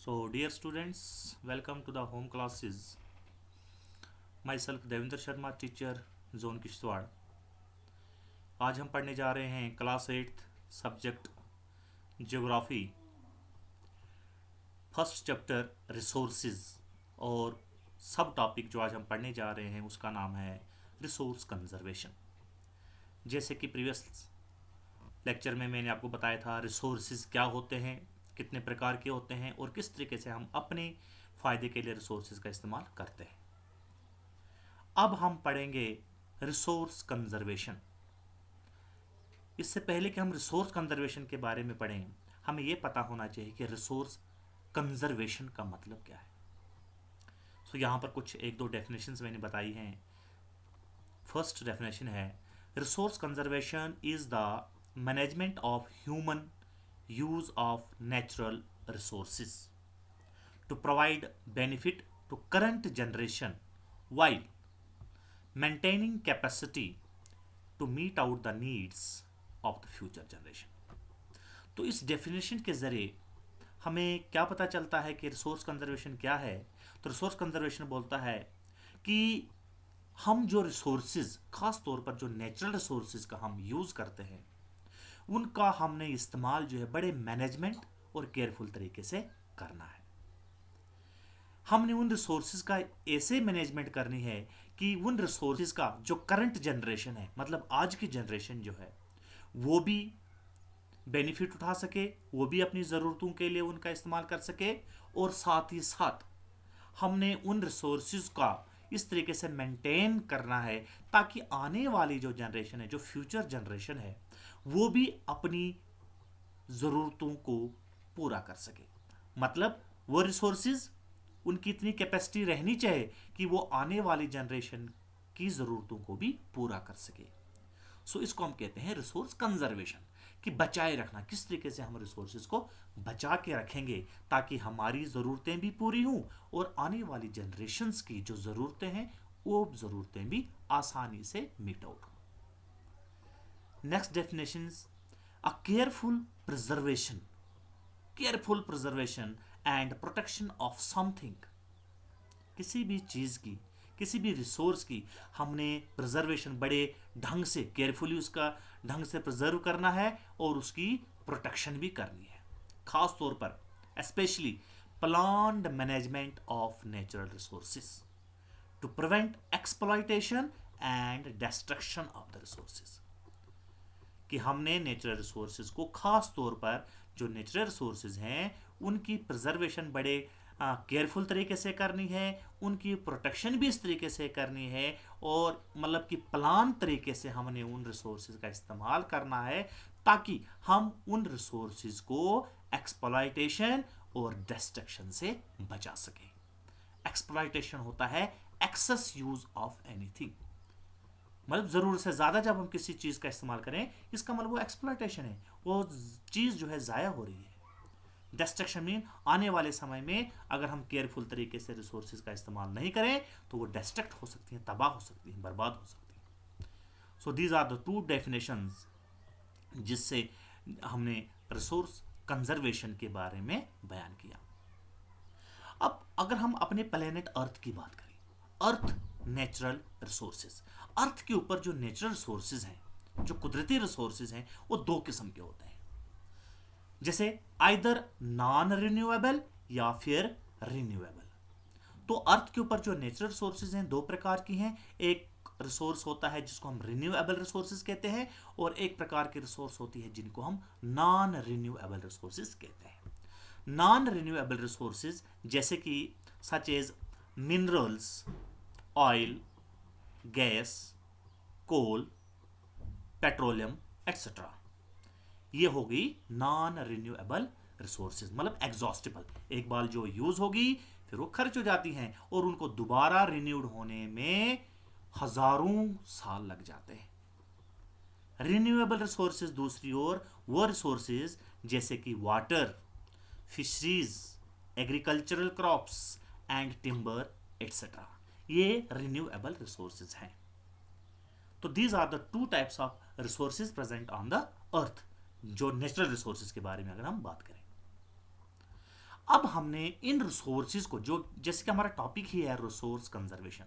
So, dear students, welcome to the home classes. Myself Devendra Sharma, teacher zone Kishtwar. आज हम पढ़ने जा रहे हैं class 8 subject geography, first chapter resources, और सब टॉपिक जो आज हम पढ़ने जा रहे हैं उसका नाम है रिसोर्स कंजर्वेशन. जैसे कि प्रीवियस लेक्चर में मैंने आपको बताया था रिसोर्सेज क्या होते हैं, कितने प्रकार के होते हैं और किस तरीके से हम अपने फ़ायदे के लिए रिसोर्सेज का इस्तेमाल करते हैं. अब हम पढ़ेंगे रिसोर्स कंजर्वेशन. इससे पहले कि हम रिसोर्स कंजर्वेशन के बारे में पढ़ें, हमें ये पता होना चाहिए कि रिसोर्स कंजर्वेशन का मतलब क्या है. सो यहाँ पर कुछ एक दो डेफिनेशंस मैंने बताई हैं. फर्स्ट डेफिनेशन है resource conservation is the management of human use of natural resources to provide benefit to current generation while maintaining capacity to meet out the needs of the future generation. तो इस definition के ज़रिए हमें क्या पता चलता है कि रिसोर्स कंजर्वेशन क्या है. तो रिसोर्स कंजर्वेशन बोलता है कि हम जो रिसोर्सेज, ख़ास तौर पर जो नेचुरल रिसोर्सेज का हम यूज़ करते हैं, उनका हमने इस्तेमाल जो है बड़े मैनेजमेंट और केयरफुल तरीके से करना है. हमने उन रिसोर्सेज का ऐसे मैनेजमेंट करनी है कि उन रिसोर्सेज का जो करंट जनरेशन है, मतलब आज की जनरेशन जो है, वो भी बेनिफिट उठा सके, वो भी अपनी ज़रूरतों के लिए उनका इस्तेमाल कर सके, और साथ ही साथ हमने उन रिसोर्सेज का इस तरीके से मेंटेन करना है ताकि आने वाली जो जनरेशन है, जो फ्यूचर जनरेशन है, वो भी अपनी ज़रूरतों को पूरा कर सके. मतलब वो रिसोर्सेज, उनकी इतनी कैपेसिटी रहनी चाहिए कि वो आने वाली जनरेशन की ज़रूरतों को भी पूरा कर सके. सो इसको हम कहते हैं रिसोर्स कंजर्वेशन, कि बचाए रखना. किस तरीके से हम रिसोर्सेज को बचा के रखेंगे ताकि हमारी ज़रूरतें भी पूरी हों और आने वाली जनरेशन्स की जो ज़रूरतें हैं वो ज़रूरतें भी आसानी से मीट आउट हों. Next definition, a careful preservation and protection of something. किसी भी चीज़ की, किसी भी रिसोर्स की हमने प्रिजर्वेशन बड़े ढंग से, केयरफुली उसका ढंग से प्रिजर्व करना है और उसकी प्रोटेक्शन भी करनी है. खास तौर पर specially planned management of natural resources to prevent exploitation and destruction of the resources. कि हमने नेचुरल रिसोर्सेज को, खास तौर पर जो नेचुरल रिसोर्सेज हैं, उनकी प्रिजर्वेशन बड़े केयरफुल तरीके से करनी है, उनकी प्रोटेक्शन भी इस तरीके से करनी है, और मतलब कि प्लान तरीके से हमने उन रिसोर्सेज का इस्तेमाल करना है ताकि हम उन रिसोर्सेज को एक्सप्लॉयटेशन और डिस्ट्रक्शन से बचा सकें. एक्सप्लॉयटेशन होता है एक्सेस यूज ऑफ एनीथिंग, मतलब ज़रूरत से ज़्यादा जब हम किसी चीज़ का इस्तेमाल करें, इसका मतलब वो एक्सप्लॉयटेशन है, वो चीज़ जो है ज़ाया हो रही है. डिस्ट्रक्शन मीन आने वाले समय में अगर हम केयरफुल तरीके से रिसोर्सेज का इस्तेमाल नहीं करें तो वो डिस्ट्रक्ट हो सकती हैं, तबाह हो सकती हैं, बर्बाद हो सकती हैं. So these are the two definitions जिससे हमने रिसोर्स कंजर्वेशन के बारे में बयान किया. अब अगर हम अपने प्लेनेट अर्थ की बात करें, अर्थ नेचुरल रिसोर्सेज, अर्थ के ऊपर जो नेचुरल रिसोर्सेज हैं, जो कुदरती रिसोर्सेज हैं, वो दो किस्म के होते हैं. जैसे आइदर नॉन रिन्यूएबल या फिर रिन्यूएबल. तो अर्थ के ऊपर जो नेचुरल रिसोर्सेज हैं दो प्रकार की हैं. एक रिसोर्स होता है जिसको हम रिन्यूएबल रिसोर्सेज कहते हैं, और एक प्रकार की रिसोर्स होती है जिनको हम नॉन रिन्यूएबल रिसोर्सेज कहते हैं. नॉन रिन्यूएबल रिसोर्सेज जैसे कि such as minerals, oil, gas, coal, petroleum etcetera, ये होगी नॉन रिन्यूएबल रिसोर्सेज. मतलब एग्जॉस्टिबल, एक बार जो यूज होगी फिर वो खर्च हो जाती हैं और उनको दोबारा रिन्यूड होने में हजारों साल लग जाते हैं. रिन्यूएबल रिसोर्सेज दूसरी ओर वो रिसोर्सेज जैसे कि water, fisheries, agricultural crops and timber etcetera, ये रिन्यूएबल रिसोर्सेज हैं. तो these are the two types of resources present on the earth, जो नेचुरल रिसोर्सेज के बारे में अगर हम बात करें. अब हमने इन रिसोर्सेज को, जो जैसे कि हमारा टॉपिक ही है रिसोर्स कंजर्वेशन,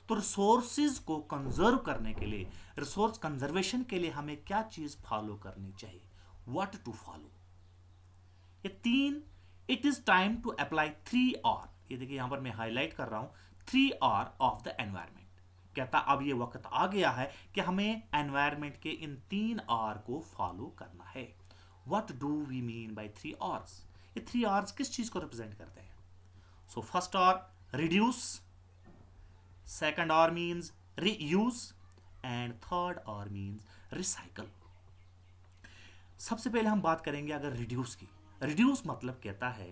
तो रिसोर्सेज को कंजर्व करने के लिए, रिसोर्स कंजर्वेशन के लिए हमें क्या चीज फॉलो करनी चाहिए, व्हाट टू फॉलो। ये तीन, it is time to apply 3R। ये देखिए यहां पर मैं हाईलाइट कर रहा हूं 3R ऑफ द एनवायरमेंट। कहता अब ये वक्त आ गया है कि हमें एनवायरमेंट के इन 3R को फॉलो करना है। What do we mean by 3Rs? ये 3Rs किस चीज को रिप्रेजेंट करते हैं? So first R reduce, second R means reuse, and third R means recycle. सबसे पहले हम बात करेंगे अगर रिड्यूस की। रिड्यूस मतलब कहता है,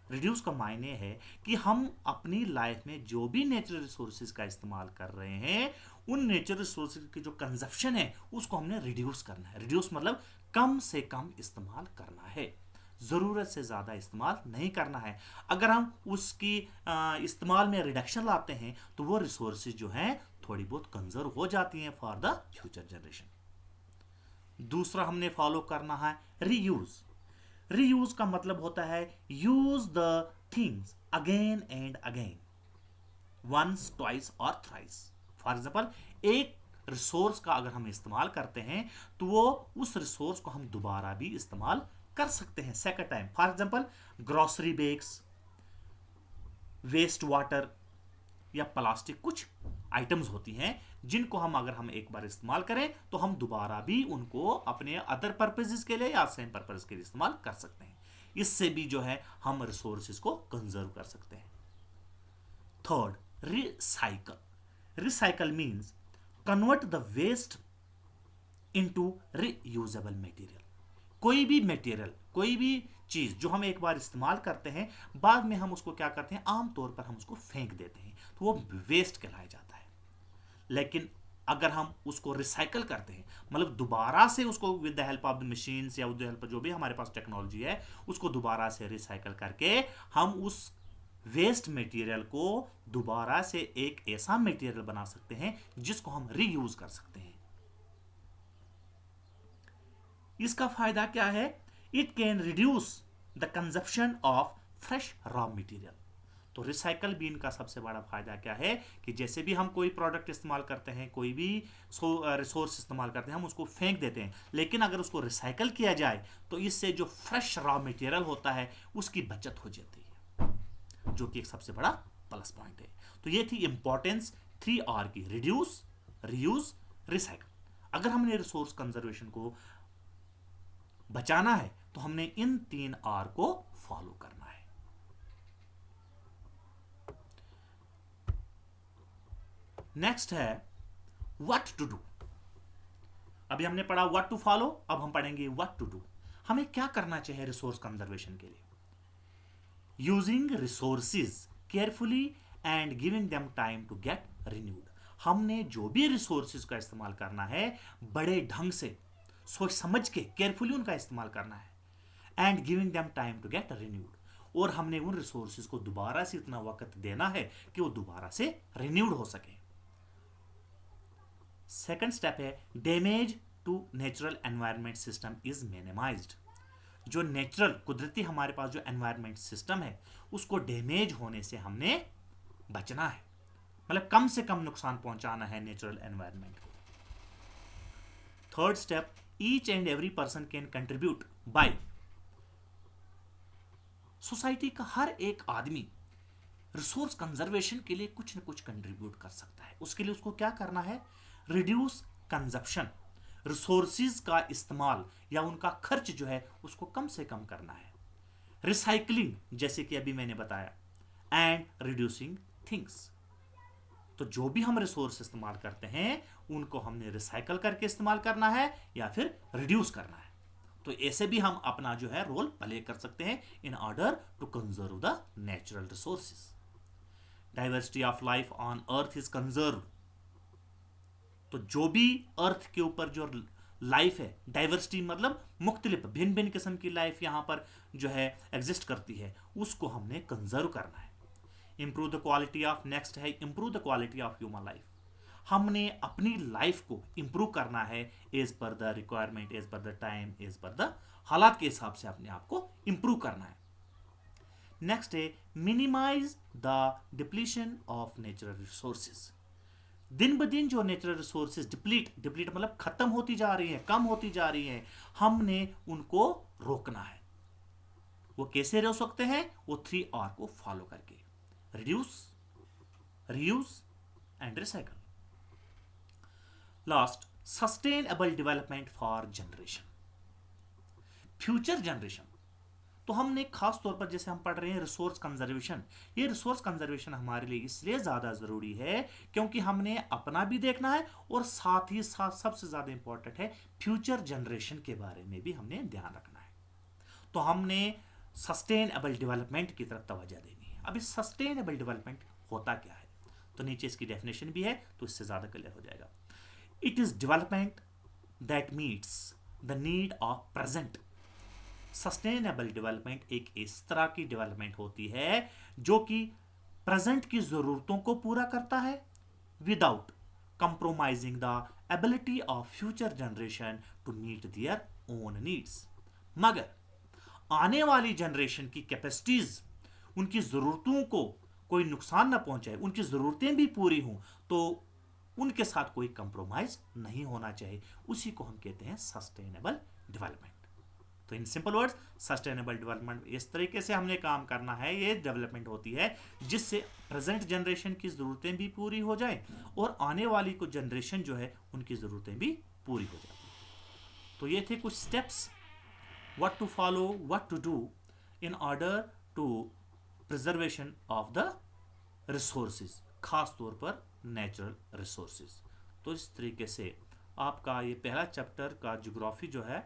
रिड्यूस का मायने है कि हम अपनी लाइफ में जो भी नेचुरल रिसोर्सेज का इस्तेमाल कर रहे हैं, उन नेचुरल रिसोर्सेज की जो कंजप्शन है उसको हमने रिड्यूस करना है। रिड्यूस मतलब कम से कम इस्तेमाल करना है, ज़रूरत से ज़्यादा इस्तेमाल नहीं करना है। अगर हम उसकी इस्तेमाल में रिडक्शन लाते हैं तो वो रिसोर्सेज जो हैं थोड़ी बहुत कंजर्व हो जाती हैं फॉर द फ्यूचर जनरेशन। दूसरा हमने फॉलो करना है रीयूज। रीयूज का मतलब होता है use the things again and again, once, twice और थ्राइस। फॉर एग्जाम्पल, एक रिसोर्स का अगर हम इस्तेमाल करते हैं तो वो उस रिसोर्स को हम दोबारा भी इस्तेमाल कर सकते हैं second time. For example, grocery bags, waste water या प्लास्टिक, कुछ आइटम्स होती हैं जिनको अगर हम एक बार इस्तेमाल करें तो हम दोबारा भी उनको अपने अदर पर्पसेस के लिए या सेम पर्पस के लिए इस्तेमाल कर सकते हैं। इससे भी जो है हम रिसोर्सेज को कंजर्व कर सकते हैं। Third, recycle. Recycle means convert the waste into reusable material. कोई भी मटेरियल, कोई भी चीज जो हम एक बार इस्तेमाल करते हैं, बाद में हम उसको क्या करते हैं, आमतौर पर हम उसको फेंक देते हैं, तो वो वेस्ट कहलाया जाता है। लेकिन अगर हम उसको रिसाइकल करते हैं, मतलब दोबारा से उसको with the help of the machines या विद द हेल्प जो भी हमारे पास टेक्नोलॉजी है, उसको दोबारा से रिसाइकल करके हम उस वेस्ट मटेरियल को दोबारा से एक ऐसा मटेरियल बना सकते हैं जिसको हम रीयूज कर सकते हैं। इसका फायदा क्या है? It can reduce the consumption of fresh raw material. तो रिसाइकल बीन का सबसे बड़ा फायदा क्या है कि जैसे भी हम कोई प्रोडक्ट इस्तेमाल करते हैं, कोई भी रिसोर्स इस्तेमाल करते हैं, हम उसको फेंक देते हैं, लेकिन अगर उसको रिसाइकल किया जाए तो इससे जो फ्रेश रॉ मटेरियल होता है उसकी बचत हो जाती है, जो कि एक सबसे बड़ा प्लस पॉइंट है। तो ये थी इंपॉर्टेंस 3R की, रिड्यूस, रीयूज, रिसाइकल। अगर हमने रिसोर्स कंजर्वेशन को बचाना है तो हमने इन 3R को फॉलो करना है। नेक्स्ट है व्हाट टू डू। अभी हमने पढ़ा व्हाट टू फॉलो, अब हम पढ़ेंगे व्हाट टू डू। हमें क्या करना चाहिए रिसोर्स कंजर्वेशन के लिए? Using resources carefully and giving them time to get renewed. हमने जो भी रिसोर्सेज का इस्तेमाल करना है बड़े ढंग से सोच समझ के केयरफुली उनका इस्तेमाल करना है, and giving them time to get renewed. और हमने उन रिसोर्सेज को दोबारा से इतना वक्त देना है कि वो दोबारा से रिन्यूड हो सके। सेकंड स्टेप है damage to natural environment system is minimised. जो नेचुरल, कुदरती हमारे पास जो एनवायरनमेंट सिस्टम है उसको डैमेज होने से हमने बचना है, मतलब कम से कम नुकसान पहुंचाना है नेचुरल एनवायरनमेंट को। Third step, each and every person can contribute by. Society का हर एक आदमी रिसोर्स कंजर्वेशन के लिए कुछ न कुछ कंट्रीब्यूट कर सकता है। उसके लिए उसको क्या करना है? रिड्यूस कंजप्शन, रिसोर्सेज का इस्तेमाल या उनका खर्च जो है उसको कम से कम करना है। रिसाइकलिंग, जैसे कि अभी मैंने बताया, एंड रिड्यूसिंग थिंग्स। तो जो भी हम रिसोर्स इस्तेमाल करते हैं उनको हमने रिसाइकल करके इस्तेमाल करना है या फिर रिड्यूस करना है। तो ऐसे भी हम अपना जो है रोल प्ले कर सकते हैं in order to conserve the natural resources. Diversity of life on earth is conserve. तो जो भी अर्थ के ऊपर जो लाइफ है, डाइवर्सिटी मतलब मुख्तलिफ भिन्न भिन्न किस्म की लाइफ यहाँ पर जो है एग्जिस्ट करती है, उसको हमने कंजर्व करना है। Improve the quality of, next है improve the quality of human life. हमने अपनी लाइफ को इंप्रूव करना है as per the requirement, as per the time, as per the हालात के हिसाब से अपने आप को इंप्रूव करना है। नेक्स्ट है minimise the depletion of natural resources. दिन ब दिन जो नेचुरल रिसोर्सेज डिप्लीट मतलब खत्म होती जा रही है, कम होती जा रही है, हमने उनको रोकना है। वो कैसे रोक सकते हैं? वो 3R को फॉलो करके, reduce, reuse and recycle. Last, sustainable development for generation, future generation. तो हमने खास तौर पर जैसे हम पढ़ रहे हैं रिसोर्स कंजर्वेशन, ये रिसोर्स कंजर्वेशन हमारे लिए इसलिए ज़्यादा ज़रूरी है क्योंकि हमने अपना भी देखना है और साथ ही साथ सबसे ज़्यादा इंपॉर्टेंट है फ्यूचर जनरेशन के बारे में भी हमने ध्यान रखना है। तो हमने सस्टेनेबल डेवलपमेंट की तरफ तवज्जो देनी है। अब इस सस्टेनेबल डेवलपमेंट होता क्या है, तो नीचे इसकी डेफिनेशन भी है, तो इससे ज़्यादा क्लियर हो जाएगा। It is development that meets the need of present. Sustainable development एक इस तरह की डेवलपमेंट होती है जो कि प्रेजेंट की जरूरतों को पूरा करता है without compromising the ability of future generation to meet their own needs. मगर आने वाली जनरेशन की कैपेसिटीज, उनकी जरूरतों को कोई नुकसान ना पहुंचाए, उनकी जरूरतें भी पूरी हों, तो उनके साथ कोई कंप्रोमाइज नहीं होना चाहिए। उसी को हम कहते हैं सस्टेनेबल डेवलपमेंट। तो in simple words, sustainable development इस तरीके से हमने काम करना है, ये डेवलपमेंट होती है जिससे प्रेजेंट जनरेशन की ज़रूरतें भी पूरी हो जाए और आने वाली कुछ जनरेशन जो है उनकी ज़रूरतें भी पूरी हो जाए। तो ये थे कुछ steps, what to follow, what to do in order to preservation of the resources, खास तौर पर नेचुरल रिसोर्सेज। तो इस तरीके से आपका ये पहला चैप्टर का ज्योग्राफी जो है,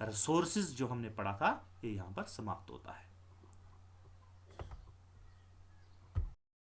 रिसोर्सेज जो हमने पढ़ा था, ये यहाँ पर समाप्त होता है।